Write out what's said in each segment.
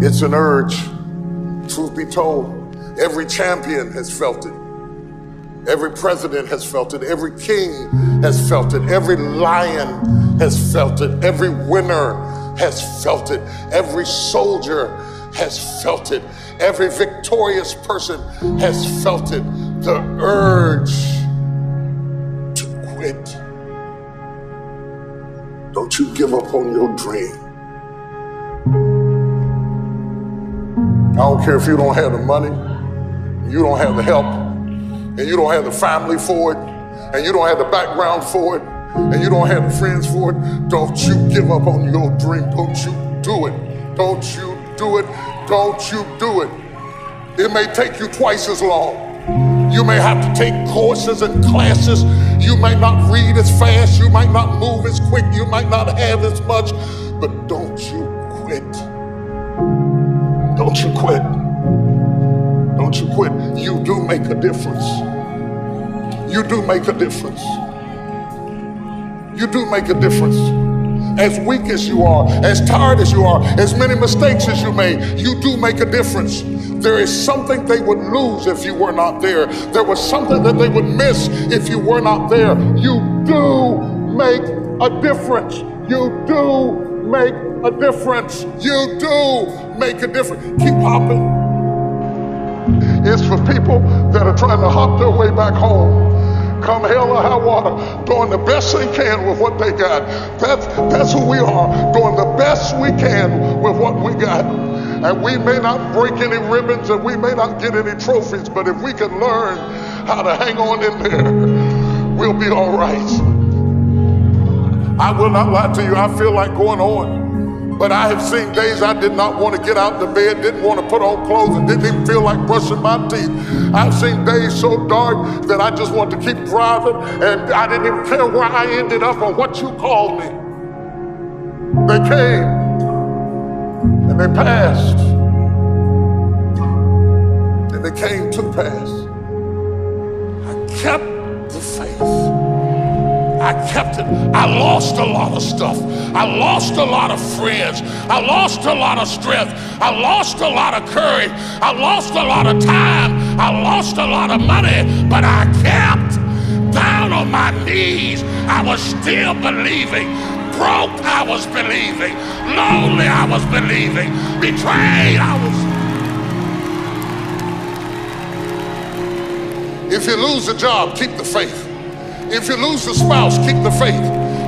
It's an urge. Truth be told, every champion has felt it. Every president has felt it. Every king has felt it. Every lion has felt it. Every winner has felt it. Every soldier has felt it. Every victorious person has felt it. The urge to quit. Don't you give up on your dream. I don't care if you don't have the money, you don't have the help, and you don't have the family for it, and you don't have the background for it, and you don't have the friends for it. Don't you give up on your dream. Don't you do it. Don't you do it. Don't you do it. It may take you twice as long. You may have to take courses and classes. You might not read as fast. You might not move as quick. You might not have as much, but don't you quit. Don't you quit. Don't you quit. You do make a difference. You do make a difference. You do make a difference. As weak as you are, as tired as you are, as many mistakes as you made, you do make a difference. There is something they would lose if you were not there. There was something that they would miss if you were not there. You do make a difference. You do make a difference. You do make a difference. Keep hopping. It's for people that are trying to hop their way back home. Come hell or high water, doing the best they can with what they got. That's who we are, doing the best we can with what we got. And we may not break any ribbons and we may not get any trophies, but if we can learn how to hang on in there, we'll be all right. I will not lie to you, I feel like going on. But I have seen days I did not want to get out of bed, didn't want to put on clothes, and didn't even feel like brushing my teeth. I've seen days so dark that I just wanted to keep driving, and I didn't even care where I ended up or what you called me. They came, and they passed, and they came to pass. I kept the faith. I kept it. I lost a lot of stuff. I lost a lot of friends. I lost a lot of strength. I lost a lot of courage. I lost a lot of time. I lost a lot of money, but I kept down on my knees. I was still believing. Broke, I was believing. Lonely, I was believing. Betrayed, I was. If you lose a job, keep the faith. If you lose a spouse, keep the faith.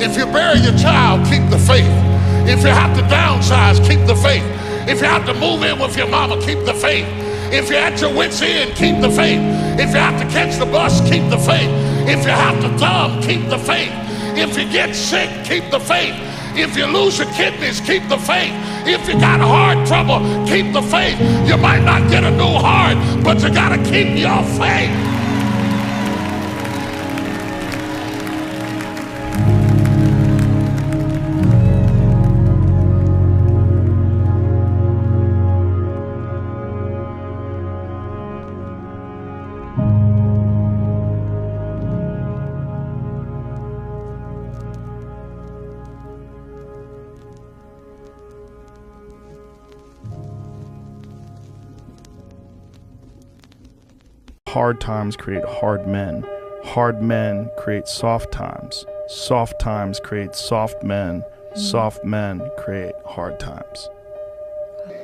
If you bury your child, keep the faith. If you have to downsize, keep the faith. If you have to move in with your mama, keep the faith. If you're at your wit's end, keep the faith. If you have to catch the bus, keep the faith. If you have to dumb, keep the faith. If you get sick, keep the faith. If you lose your kidneys, keep the faith. If you got heart trouble, keep the faith. You might not get a new heart, but you gotta keep your faith. Hard times create hard men. Hard men create soft times. Soft times create soft men. Soft men create hard times.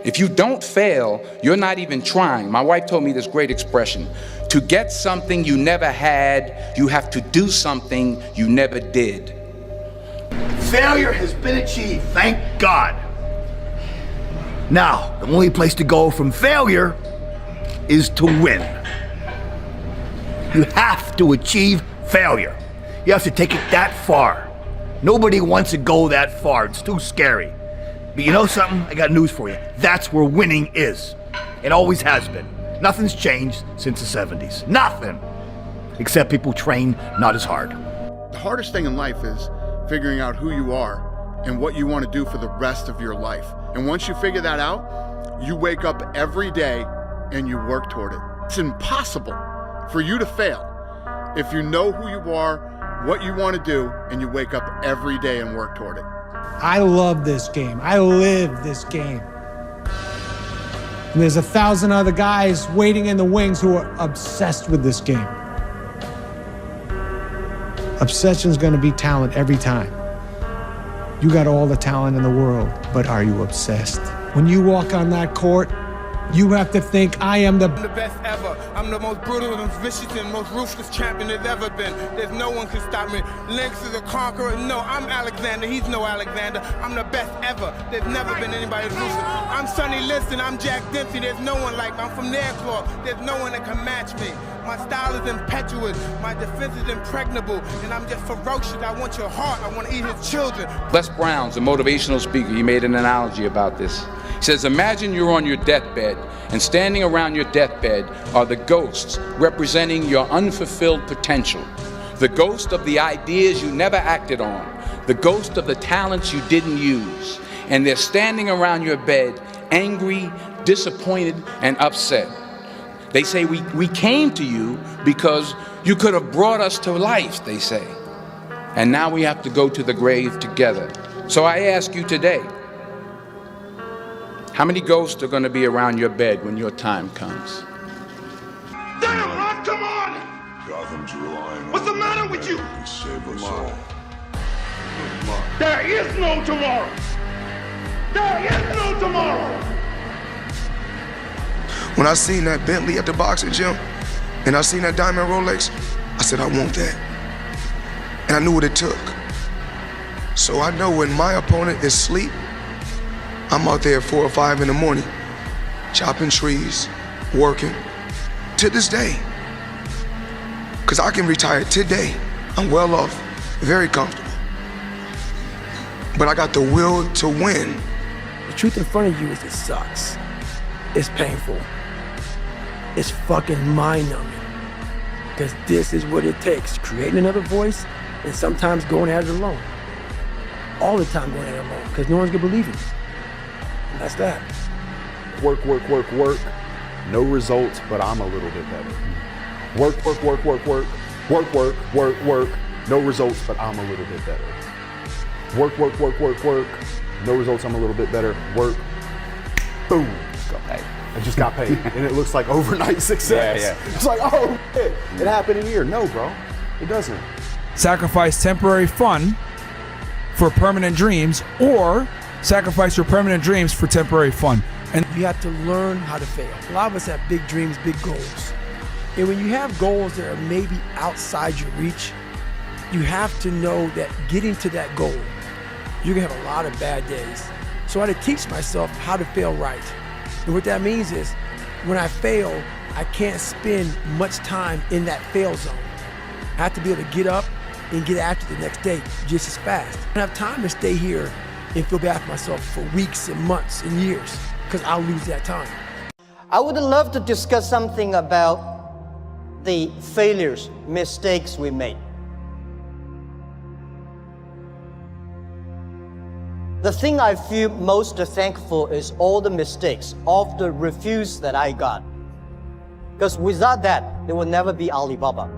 If you don't fail, you're not even trying. My wife told me this great expression. To get something you never had, you have to do something you never did. Failure has been achieved, thank God. Now, the only place to go from failure is to win. You have to achieve failure. You have to take it that far. Nobody wants to go that far. It's too scary. But you know something? I got news for you. That's where winning is. It always has been. Nothing's changed since the 70s. Nothing. Except people train not as hard. The hardest thing in life is figuring out who you are and what you want to do for the rest of your life. And once you figure that out, you wake up every day and you work toward it. It's impossible for you to fail if you know who you are, what you want to do, and you wake up every day and work toward it. I love this game. I live this game. And there's 1,000 other guys waiting in the wings who are obsessed with this game. Obsession's gonna be talent every time. You got all the talent in the world, but are you obsessed? When you walk on that court, you have to think, I am the best ever. I'm the most brutal and vicious and most ruthless champion there's ever been. There's no one can stop me. Lynx is a conqueror. No, I'm Alexander. He's no Alexander. I'm the best ever. There's never been anybody ruthless. I'm Sonny Liston. I'm Jack Dempsey. There's no one like me. I'm from their claw. There's no one that can match me. My style is impetuous. My defense is impregnable. And I'm just ferocious. I want your heart. I want to eat his children. Les Brown's a motivational speaker. He made an analogy about this. He says, imagine you're on your deathbed, and standing around your deathbed are the ghosts representing your unfulfilled potential. The ghost of the ideas you never acted on. The ghost of the talents you didn't use. And they're standing around your bed, angry, disappointed, and upset. They say, we came to you because you could have brought us to life, they say. And now we have to go to the grave together. So I ask you today, how many ghosts are going to be around your bed when your time comes? Damn, Ron, come on! What's the matter with you? There is no tomorrow. There is no tomorrow. When I seen that Bentley at the boxing gym, and I seen that diamond Rolex, I said, I want that. And I knew what it took. So I know when my opponent is asleep, I'm out there at 4 or 5 in the morning, chopping trees, working, to this day. Because I can retire today. I'm well off, very comfortable. But I got the will to win. The truth in front of you is it sucks. It's painful. It's fucking mind-numbing. Because this is what it takes, creating another voice and sometimes going at it alone. All the time going at it alone, because no one's gonna believe it. And that's that. Work, work, work, work. No results, but I'm a little bit better. Work, work, work, work, work. Work, work, work, work. No results, but I'm a little bit better. Work, work, work, work, work. No results, I'm a little bit better. Work. Boom. Got paid. I just got paid. And it looks like overnight success. Yeah. It's like, oh, shit. It happened in a year. No, bro. It doesn't. Sacrifice temporary fun for permanent dreams, or sacrifice your permanent dreams for temporary fun. And you have to learn how to fail. A lot of us have big dreams, big goals. And when you have goals that are maybe outside your reach, you have to know that getting to that goal, you're gonna have a lot of bad days. So I had to teach myself how to fail right. And what that means is, when I fail, I can't spend much time in that fail zone. I have to be able to get up and get after the next day just as fast. I don't have time to stay here and feel bad for myself for weeks and months and years, because I'll lose that time. I would love to discuss something about the failures, mistakes we made. The thing I feel most thankful is all the mistakes, all the refuse that I got. Because without that, there will never be Alibaba.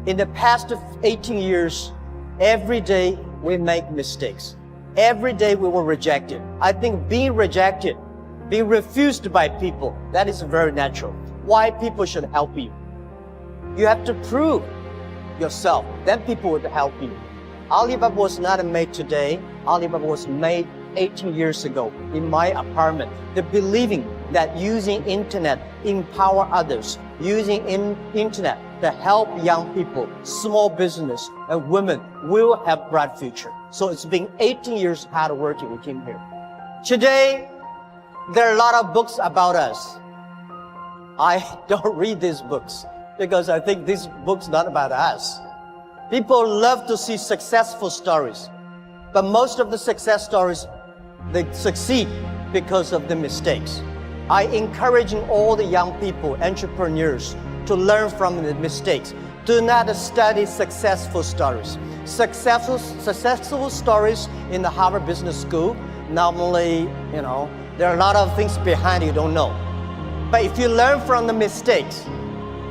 In the past 18 years, every day we make mistakes. Every day we were rejected. I think being rejected, being refused by people, that is very natural. Why people should help you? You have to prove yourself, then people would help you. Alibaba was not made today. Alibaba was made 18 years ago in my apartment. The believing that using internet empower others, using internet to help young people, small business, and women will have bright future. So it's been 18 years hard working we came here. Today, there are a lot of books about us. I don't read these books because I think these books not about us. People love to see successful stories, but most of the success stories, they succeed because of the mistakes. I encouraging all the young people, entrepreneurs, to learn from the mistakes. Do not study successful stories. Successful stories in the Harvard Business School, normally, there are a lot of things behind you don't know. But if you learn from the mistakes,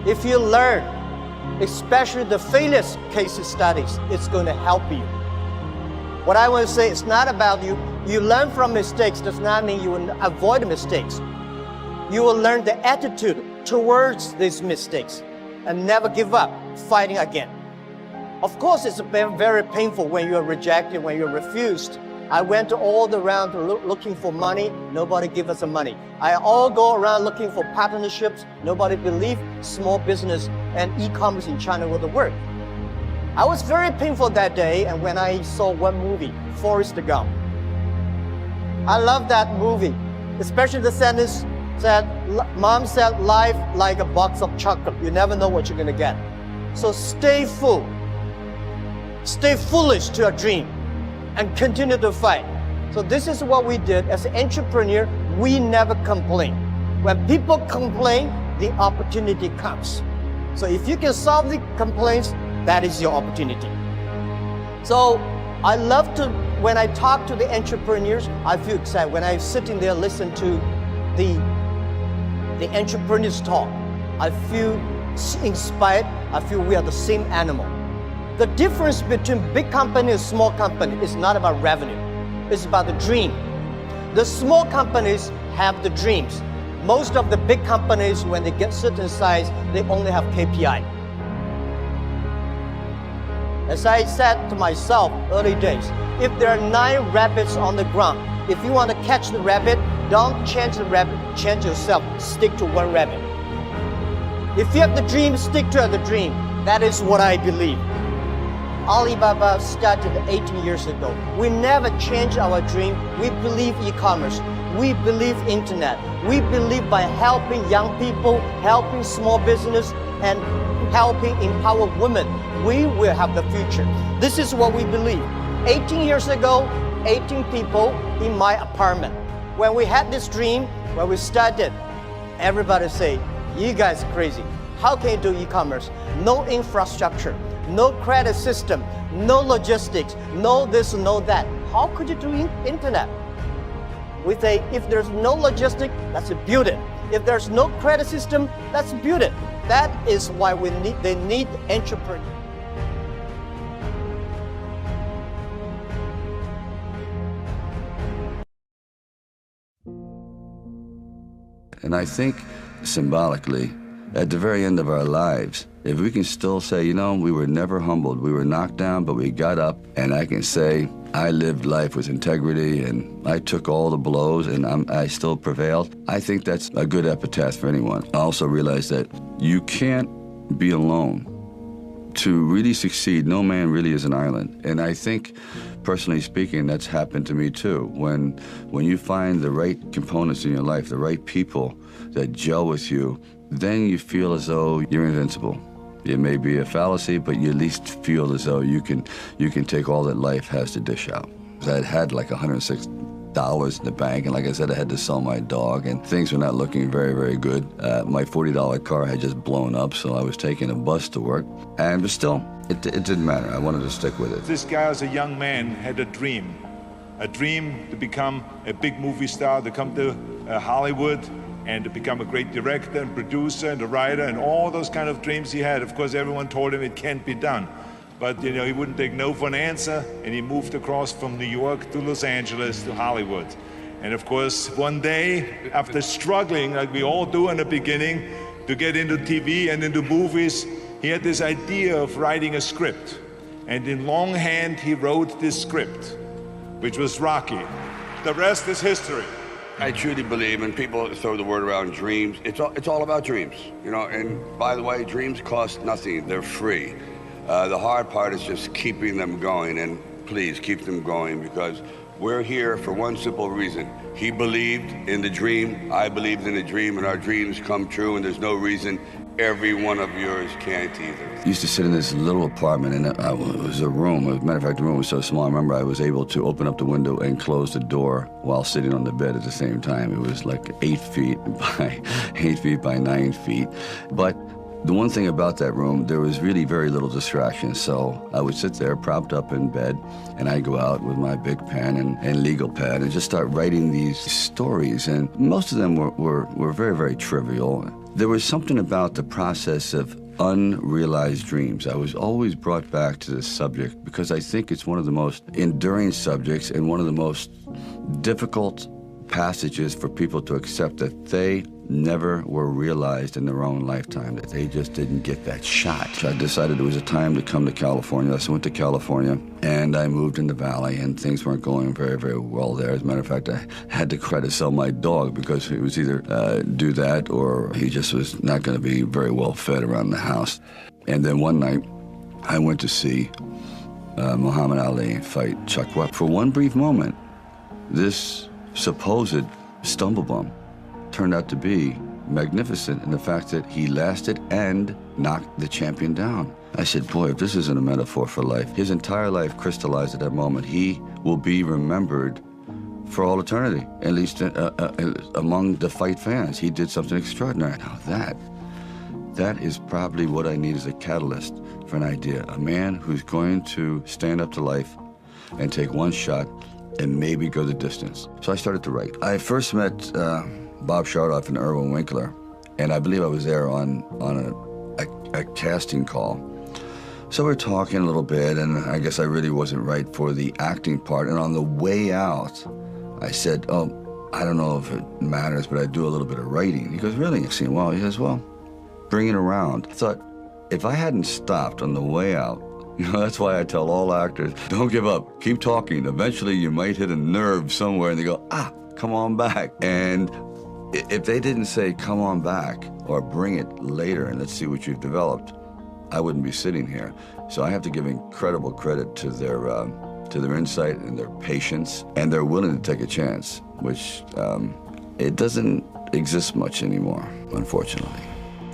if you learn, especially the failure case studies, it's going to help you. What I want to say, it's not about you. You learn from mistakes does not mean you will avoid mistakes. You will learn the attitude towards these mistakes and never give up fighting again. Of course, it's very painful when you're rejected, when you're refused. I went all around looking for money. Nobody give us the money. I all go around looking for partnerships. Nobody believed small business and e-commerce in China would work. I was very painful that day, and when I saw one movie, Forrest Gump. I love that movie, especially the sentence that Mom said, life like a box of chocolate. You never know what you're gonna get. So stay full. Stay foolish to your dream and continue to fight. So this is what we did as an entrepreneur. We never complain. When people complain, the opportunity comes. So if you can solve the complaints, that is your opportunity. So I love to, when I talk to the entrepreneurs, I feel excited. When I'm sitting there, listen to the entrepreneurs talk, I feel inspired. I feel we are the same animal. The difference between big company and small company is not about revenue. It's about the dream. The small companies have the dreams. Most of the big companies, when they get certain size, they only have KPI. As I said to myself early days, if there are 9 rabbits on the ground, if you want to catch the rabbit, don't change the rabbit, change yourself, stick to one rabbit. If you have the dream, stick to the dream. That is what I believe. Alibaba started 18 years ago. We never changed our dream. We believe e-commerce. We believe internet. We believe by helping young people, helping small business, and helping empower women, we will have the future. This is what we believe. 18 years ago, 18 people in my apartment. When we had this dream, when we started, everybody say, you guys are crazy. How can you do e-commerce? No infrastructure, no credit system, no logistics, no this, no that. How could you do internet? We say, if there's no logistic, let's build it. If there's no credit system, let's build it. That is why they need entrepreneurs. And I think symbolically, at the very end of our lives, if we can still say, you know, we were never humbled, we were knocked down, but we got up, and I can say, I lived life with integrity, and I took all the blows, and I still prevailed, I think that's a good epitaph for anyone. I also realize that you can't be alone. To really succeed, no man really is an island. And I think, personally speaking, that's happened to me too. When you find the right components in your life, the right people that gel with you, then you feel as though you're invincible. It may be a fallacy, but you at least feel as though you can take all that life has to dish out. I had like $106 in the bank, and like I said, I had to sell my dog, and things were not looking very, very good. My $40 car had just blown up, so I was taking a bus to work, but still, it didn't matter. I wanted to stick with it. This guy, as a young man, had a dream to become a big movie star, to come to Hollywood, and to become a great director and producer and a writer, and all those kind of dreams he had. Of course, everyone told him it can't be done. But you know, he wouldn't take no for an answer, and he moved across from New York to Los Angeles to Hollywood. And of course, one day, after struggling, like we all do in the beginning, to get into TV and into movies, he had this idea of writing a script. And in longhand, he wrote this script, which was Rocky. The rest is history. I truly believe, and people throw the word around dreams, it's all about dreams, you know, and by the way, dreams cost nothing, they're free. The hard part is just keeping them going, and please keep them going, because we're here for one simple reason. He believed in the dream, I believed in the dream, and our dreams come true, and there's no reason every one of yours can't either. I used to sit in this little apartment, and it was a room. As a matter of fact, the room was so small, I remember I was able to open up the window and close the door while sitting on the bed at the same time. It was like 8 feet by 9 feet. But the one thing about that room, there was really very little distraction. So I would sit there propped up in bed, and I'd go out with my big pen and legal pad and just start writing these stories. And most of them were very, very trivial. There was something about the process of unrealized dreams. I was always brought back to this subject because I think it's one of the most enduring subjects and one of the most difficult passages for people to accept, that they never were realized in their own lifetime, that they just didn't get that shot. So I decided it was a time to come to California. So I went to California, and I moved in the Valley, and things weren't going very, very well there. As a matter of fact, I had to try to sell my dog because it was either do that or he just was not going to be very well fed around the house. And then one night, I went to see Muhammad Ali fight Chuck Webb. For one brief moment, this supposed stumblebum turned out to be magnificent in the fact that he lasted and knocked the champion down. I said, boy, if this isn't a metaphor for life, his entire life crystallized at that moment. He will be remembered for all eternity, at least among the fight fans. He did something extraordinary. Now that is probably what I need as a catalyst for an idea. A man who's going to stand up to life and take one shot and maybe go the distance. So I started to write. I first met Bob Shardoff and Irwin Winkler, and I believe I was there on a casting call. So we're talking a little bit, and I guess I really wasn't right for the acting part. And on the way out, I said, oh, I don't know if it matters, but I do a little bit of writing. He goes, really? I said, well, he says, well, bring it around. I thought, if I hadn't stopped on the way out, that's why I tell all actors, don't give up, keep talking. Eventually you might hit a nerve somewhere and they go, come on back. And if they didn't say, come on back, or bring it later and let's see what you've developed, I wouldn't be sitting here. So I have to give incredible credit to their insight and their patience, and they're willing to take a chance, which it doesn't exist much anymore, unfortunately.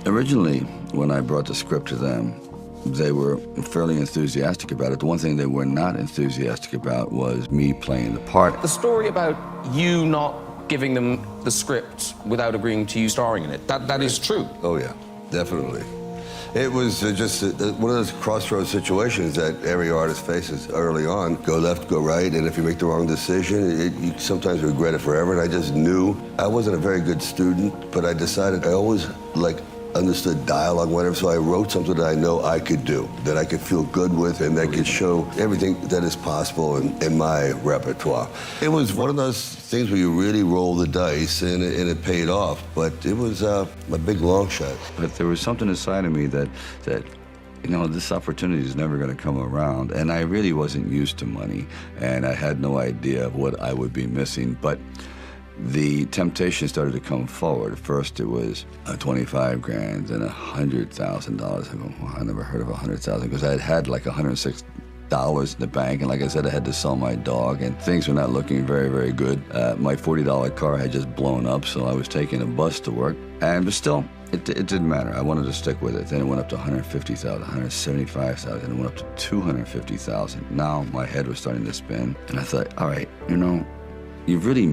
Originally, when I brought the script to them, they were fairly enthusiastic about it. The one thing they were not enthusiastic about was me playing the part. The story about you not giving them the script without agreeing to you starring in it, that is true. Oh yeah, definitely. It was just one of those crossroads situations that every artist faces early on. Go left, go right, and if you make the wrong decision, you sometimes regret it forever. And I just knew I wasn't a very good student, but I decided I always understood dialogue, whatever, so I wrote something that I know I could do, that I could feel good with, and that could show everything that is possible in my repertoire. It was one of those things where you really roll the dice, and it paid off, but it was a big long shot. But there was something inside of me that this opportunity is never going to come around, and I really wasn't used to money, and I had no idea of what I would be missing, but the temptation started to come forward. First it was $25 grand, then $100,000. I go, well, I never heard of $100,000 because I had like $106 in the bank, and like I said, I had to sell my dog, and things were not looking very, very good. My $40 car had just blown up, so I was taking a bus to work, but still, it didn't matter. I wanted to stick with it. Then it went up to $150,000, $175,000, and it went up to $250,000. Now my head was starting to spin, and I thought, all right, you've really